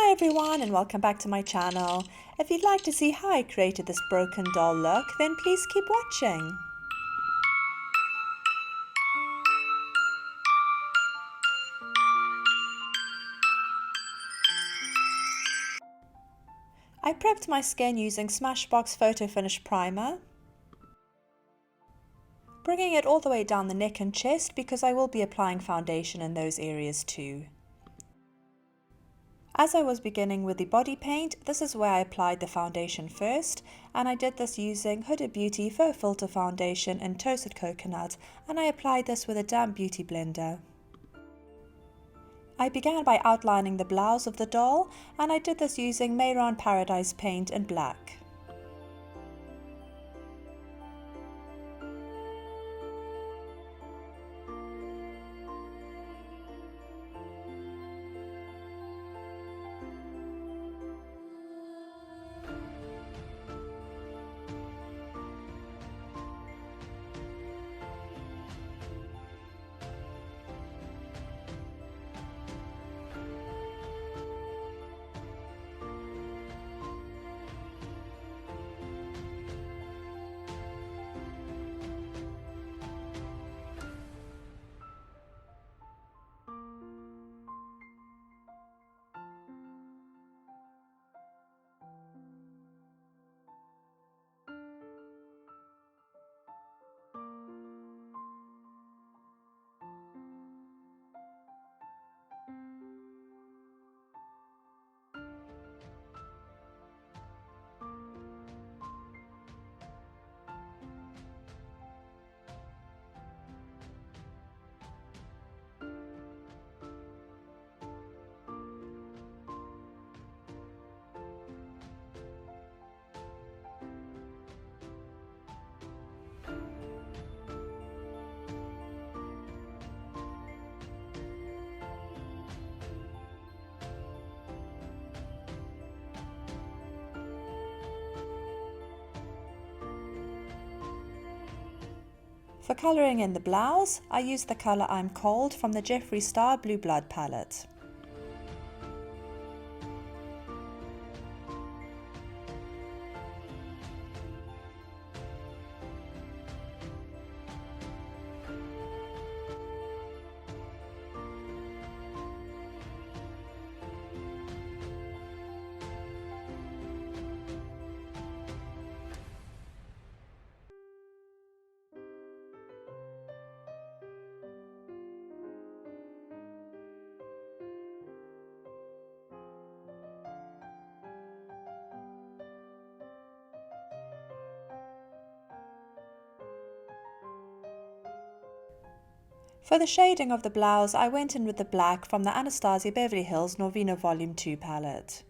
Hi everyone and welcome back to my channel. If you'd like to see how I created this broken doll look, then please keep watching. I prepped my skin using Smashbox Photo Finish Primer, bringing it all the way down the neck and chest because I will be applying foundation in those areas too. As I was beginning with the body paint, this is where I applied the foundation first, and I did this using Huda Beauty Faux Filter Foundation in Toasted Coconut, and I applied this with a damp beauty blender. I began by outlining the blouse of the doll, and I did this using Mehron Paradise Paint in black. For colouring in the blouse, I used the colour I'm Cold from the Jeffree Star Blue Blood palette. For the shading of the blouse, I went in with the black from the Anastasia Beverly Hills Norvina Volume 2 palette.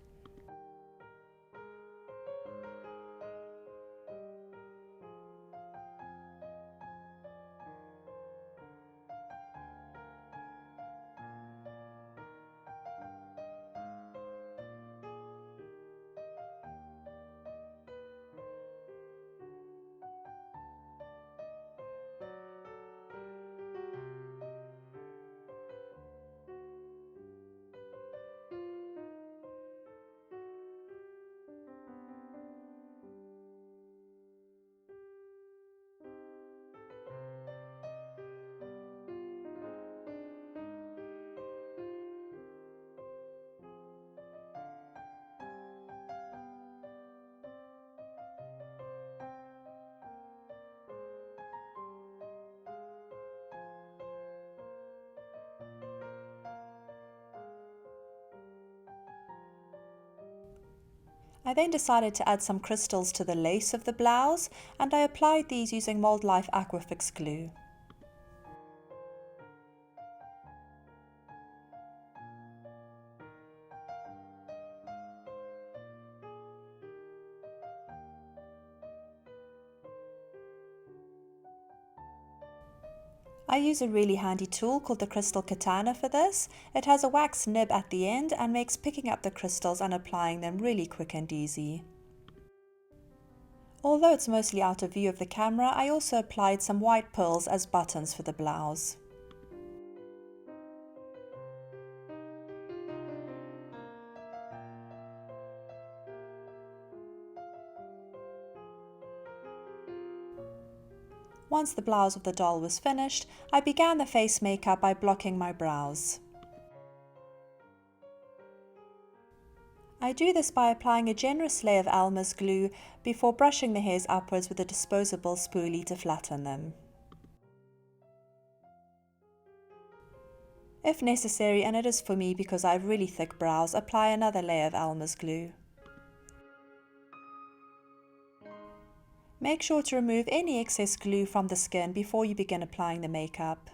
I then decided to add some crystals to the lace of the blouse, and I applied these using Mold Life Aquafix glue. I use a really handy tool called the Crystal Katana for this. It has a wax nib at the end and makes picking up the crystals and applying them really quick and easy. Although it's mostly out of view of the camera, I also applied some white pearls as buttons for the blouse. Once the blouse of the doll was finished, I began the face makeup by blocking my brows. I do this by applying a generous layer of Elmers glue before brushing the hairs upwards with a disposable spoolie to flatten them. If necessary, and it is for me because I have really thick brows, apply another layer of Elmer's glue. Make sure to remove any excess glue from the skin before you begin applying the makeup.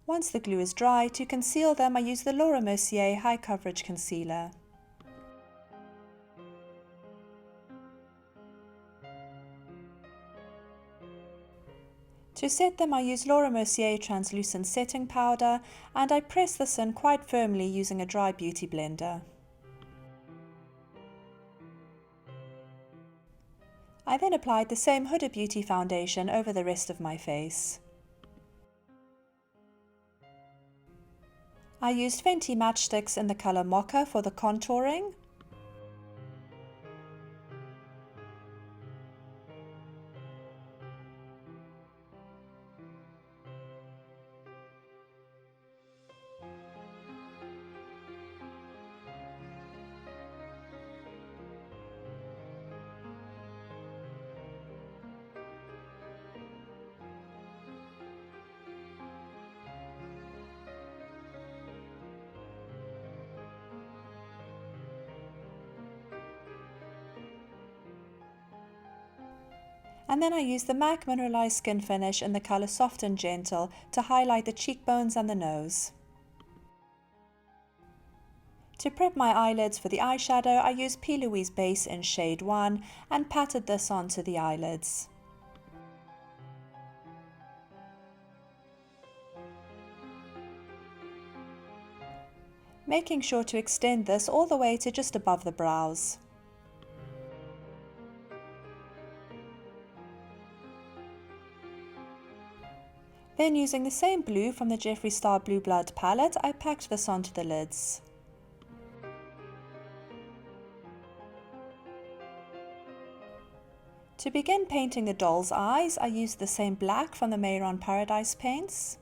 Once the glue is dry, to conceal them I use the Mercier High Coverage Concealer. To set them I use Mercier Translucent Setting Powder, and I press this in quite firmly using a dry beauty blender. I then applied the same Huda Beauty foundation over the rest of my face. I used Fenty matchsticks in the colour Mocha for the contouring. And then I use the MAC Mineralize Skin Finish in the colour Soft and Gentle to highlight the cheekbones and the nose. To prep my eyelids for the eyeshadow, I used Louise base in shade 1 and patted this onto the eyelids. Making sure to extend this all the way to just above the brows. Then using the same blue from the Jeffree Star Blue Blood palette, I packed this onto the lids. To begin painting the doll's eyes, I used the same black from the Mehron Paradise paints.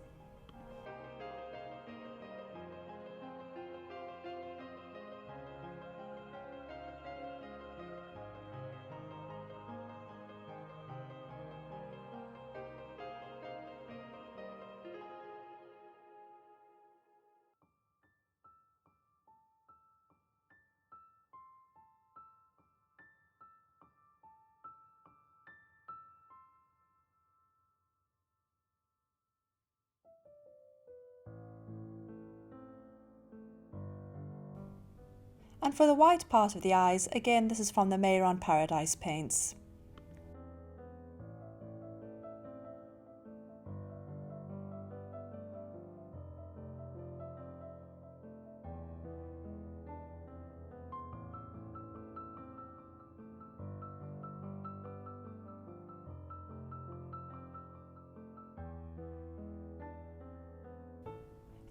And for the white part of the eyes, again this is from the Mehron Paradise paints.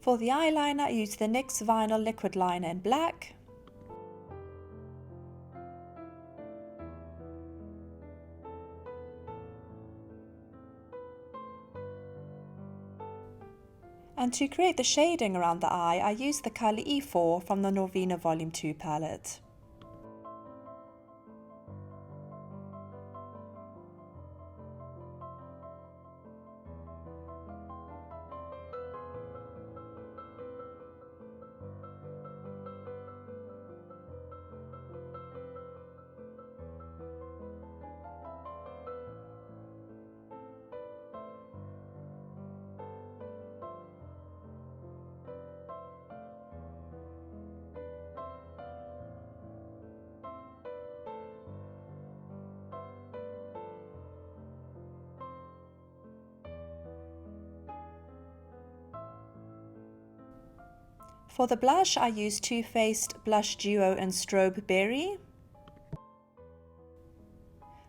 For the eyeliner, I used the NYX Vinyl Liquid Liner in black. And to create the shading around the eye, I used the colour E4 from the Norvina Volume 2 palette. For the blush, I used Too Faced Blush Duo in Strobeberry.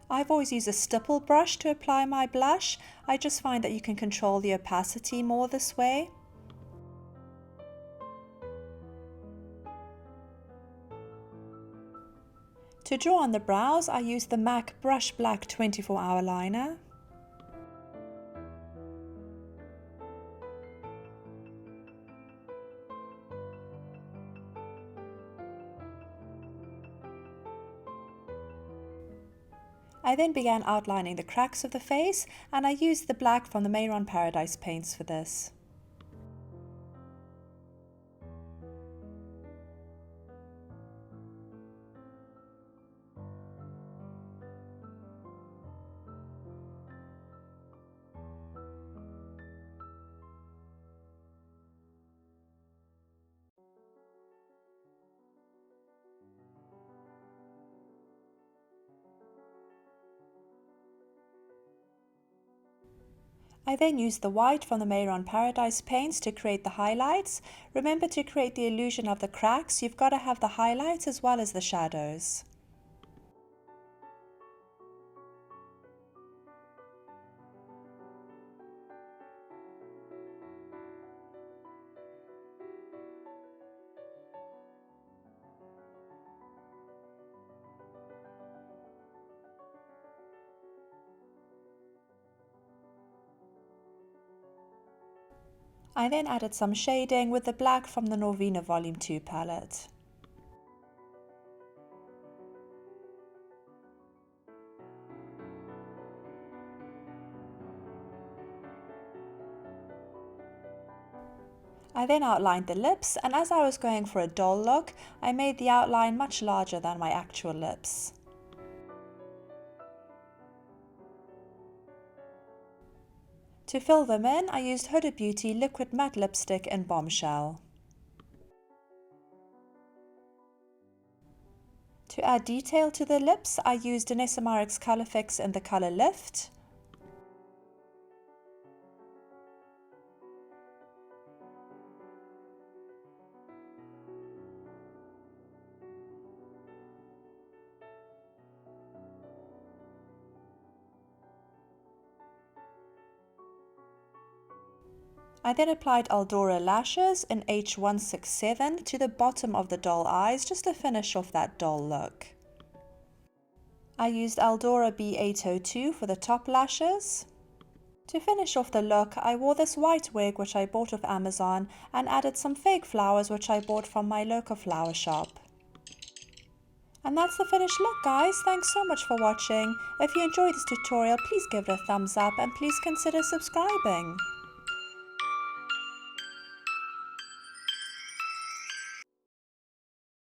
I've always used a stipple brush to apply my blush. I just find that you can control the opacity more this way. To draw on the brows, I used the MAC Brushblack 24-hour liner. I then began outlining the cracks of the face, and I used the black from the Mehron Paradise paints for this. I then used the white from the Mehron Paradise paints to create the highlights. Remember, to create the illusion of the cracks, you've got to have the highlights as well as the shadows. I then added some shading with the black from the Norvina Volume 2 palette. I then outlined the lips, and as I was going for a doll look, I made the outline much larger than my actual lips. To fill them in, I used Huda Beauty Liquid Matte Lipstick in Bombshell. To add detail to the lips, I used Danessa Myricks Colorfix in the colour Lift. I then applied Eldora lashes in H167 to the bottom of the doll eyes just to finish off that doll look. I used Eldora B802 for the top lashes. To finish off the look, I wore this white wig which I bought off Amazon and added some fake flowers which I bought from my local flower shop. And that's the finished look, guys. Thanks so much for watching. If you enjoyed this tutorial, please give it a thumbs up and please consider subscribing.